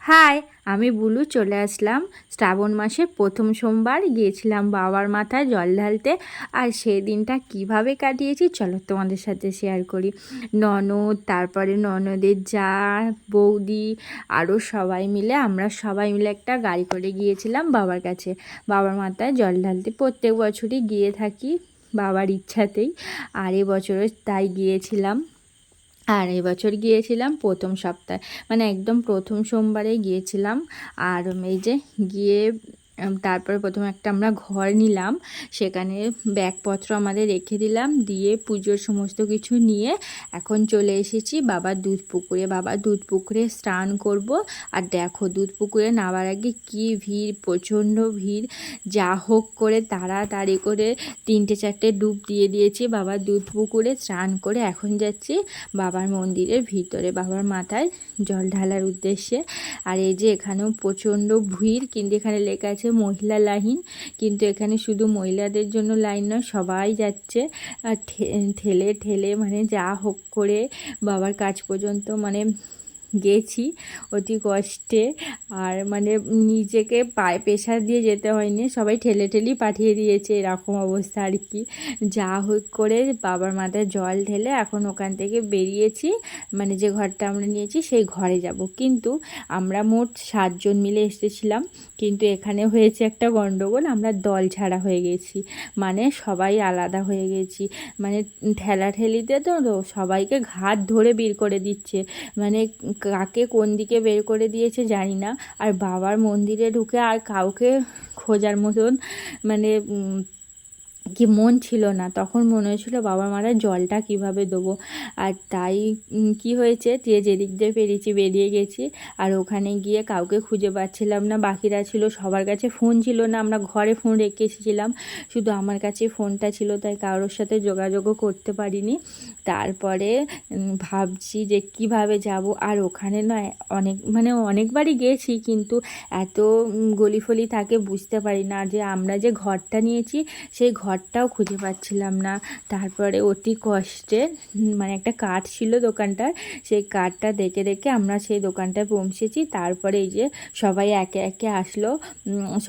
High, আমি blue চলে আসলাম। শ্রাবণ মাসের প্রথম সোমবার গিয়েছিলাম বাবার মাথায় জল ঢালতে। আর সেই দিনটা কিভাবে কাটিয়েছি চলো তোমাদের সাথে শেয়ার করি। ননদ, তারপরে ননদের যা, বৌদি, আরও সবাই মিলে আমরা সবাই মিলে একটা গাড়ি করে গিয়েছিলাম বাবার কাছে, বাবার মাথায় জল ঢালতে। প্রত্যেক বছরই গিয়ে থাকি বাবার ইচ্ছাতেই, আর এবছরও তাই গিয়েছিলাম। আর এবছর গিয়েছিলাম প্রথম সপ্তাহে, মানে একদম প্রথম সোমবারে গিয়েছিলাম। আর এই যে গিয়ে তারপরে প্রথমে একটা আমরা ঘর নিলাম, সেখানে ব্যাগপত্র আমাদের রেখে দিলাম, দিয়ে পুজোর সমস্ত কিছু নিয়ে এখন চলে এসেছি বাবার দুধ পুকুরে। বাবার দুধ পুকুরে স্নান করব। আর দেখো, দুধ পুকুরে নামার আগে কি ভিড়, প্রচণ্ড ভিড়। যা হোক করে তাড়াতাড়ি করে 3-4টে ডুব দিয়ে দিয়েছি বাবার দুধ পুকুরে। স্নান করে এখন যাচ্ছি বাবার মন্দিরের ভিতরে, বাবার মাথায় জল ঢালার উদ্দেশ্যে। আর এই যে এখানেও প্রচণ্ড ভিড়, কিন্তু এখানে লেখা আছে মহিলা লাইন, কিন্তু এখানে শুধু মহিলাদের জন্য লাইন নয়, সবাই যাচ্ছে। আর ঠেলে ঠেলে মানে যা হোক করে বাবার কাছ পর্যন্ত মানে গেছি অতি কষ্টে। আর মানে নিজেকে পায়ে প্রেশার দিয়ে যেতে হয়নি, সবাই ঠেলে ঠেলি পাঠিয়ে দিয়েছে, এরকম অবস্থা আর কি। যা হোক করে বাবার মাথায় জল ঢেলে এখন ওখান থেকে বেরিয়েছি, মানে যে ঘরটা আমরা নিয়েছি সেই ঘরে যাব। কিন্তু আমরা মোট 7জন মিলে এসেছিলাম, কিন্তু এখানে হয়েছে একটা গণ্ডগোল, আমরা দল ছাড়া হয়ে গেছি, মানে সবাই আলাদা হয়ে গেছি। মানে ঠেলাঠেলিতে তো সবাইকে ঘাট ধরে বের করে দিচ্ছে, মানে কাকে কোন দিকে বের করে দিয়েছে জানি না। আর বাবার মন্দিরে ঢুকে আর কাউকে খোঁজার মতন মানে কি মন ছিল না। তখন মনে হয়েছিল বাবার মাথায় জলটা কিভাবে দেবো। আর তাই কি হয়েছে, যে যেদিক দিয়ে পেরেছি বেরিয়ে গেছি। আর ওখানে গিয়ে কাউকে খুঁজে পাচ্ছিলাম না, বাকিরা ছিল, সবার কাছে ফোন ছিল না, আমরা ঘরে ফোন রেখে এসেছিলাম, শুধু আমার কাছে ফোনটা ছিল, তাই কারোর সাথে যোগাযোগও করতে পারিনি। তারপরে ভাবছি যে কিভাবে যাব। আর ওখানে নয় মানে অনেকবারই গেছি, কিন্তু এত গলিফলি থাকে বুঝতে পারি না, যে আমরা যে ঘরটা নিয়েছি সেই ঘরটাও খুঁজে পাচ্ছিলাম না। তারপরে অতি কষ্টে মানে একটা কার্ড ছিল দোকানটার, সেই কার্ডটা দেখে দেখে আমরা সেই দোকানটায় পৌঁছেছি। তারপরে এই যে সবাই একে একে আসলো,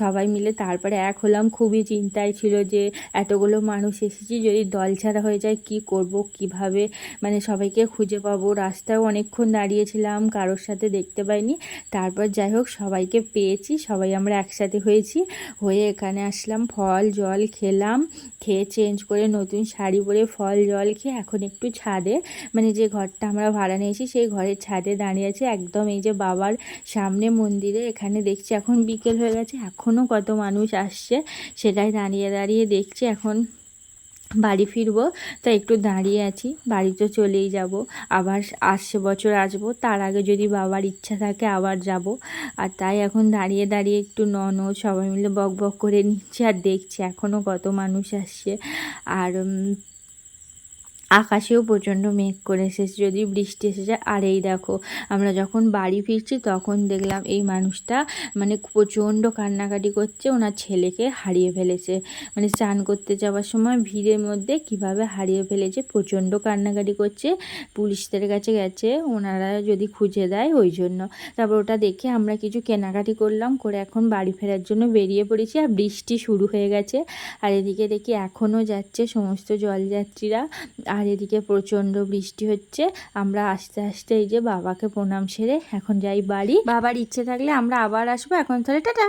সবাই মিলে তারপরে এক হলাম। খুবই চিন্তায় ছিল যে এতগুলো মানুষ এসেছি, যদি দল ছাড়া হয়ে যায় কি করব, কিভাবে মানে সবাইকে খুঁজে পাবো। রাস্তায় অনেকক্ষণ দাঁড়িয়েছিলাম, কারোর সাথে দেখতে পাইনি। তারপর যাই হোক সবাইকে পেয়েছি, সবাই আমরা একসাথে হয়েছি, হয়ে এখানে আসলাম, ফল জল খেলাম, খেয়ে চেঞ্জ করে নতুন শাড়ি পরে ফল জল খেয়ে এখন একটু ছাদে, মানে যে ঘরটা আমরা ভাড়া নিয়েছি সেই ঘরের ছাদে দাঁড়িয়ে আছি, একদম এই যে বাবার সামনে মন্দিরে। এখানে দেখছি এখন বিকেল হয়ে গেছে, এখনও কত মানুষ আসছে, সেটাই দাঁড়িয়ে দাঁড়িয়ে দেখছি। এখন বাড়ি ফিরবো, তাই একটু দাঁড়িয়ে আছি, বাড়ি তো চলেই যাব, আবার আসছে বছর আসবো, তার আগে যদি বাবার ইচ্ছা থাকে আবার যাব। আর তাই এখন দাঁড়িয়ে দাঁড়িয়ে একটু ননদ সবাই মিলে বক বক করে নিচ্ছে, আর দেখছি এখনও কত মানুষ আসছে। আর আকাশেও প্রচণ্ড মেঘ করে এসেছে, যদি বৃষ্টি এসে যায়। আর এই দেখো, আমরা যখন বাড়ি ফিরছি তখন দেখলাম এই মানুষটা মানে প্রচণ্ড কান্নাকাটি করছে, ওনার ছেলেকে হারিয়ে ফেলেছে। মানে স্নান করতে যাওয়ার সময় ভিড়ের মধ্যে কিভাবে হারিয়ে ফেলেছে, প্রচণ্ড কান্নাকাটি করছে। পুলিশদের কাছে গেছে, ওনারা যদি খুঁজে দেয় ওই জন্য। তারপর ওটা দেখে আমরা কিছু কেনাকাটি করলাম, করে এখন বাড়ি ফেরার জন্য বেরিয়ে পড়েছি। আর বৃষ্টি শুরু হয়ে গেছে, আর এদিকে দেখি এখনও যাচ্ছে সমস্ত জলযাত্রীরা, আর এদিকে প্রচণ্ড বৃষ্টি হচ্ছে। আমরা আস্তে আস্তে এই যে বাবাকে প্রণাম সেরে এখন যাই বাড়ি। বাবার ইচ্ছে থাকলে আমরা আবার আসবো, এখন তাহলে টাটা।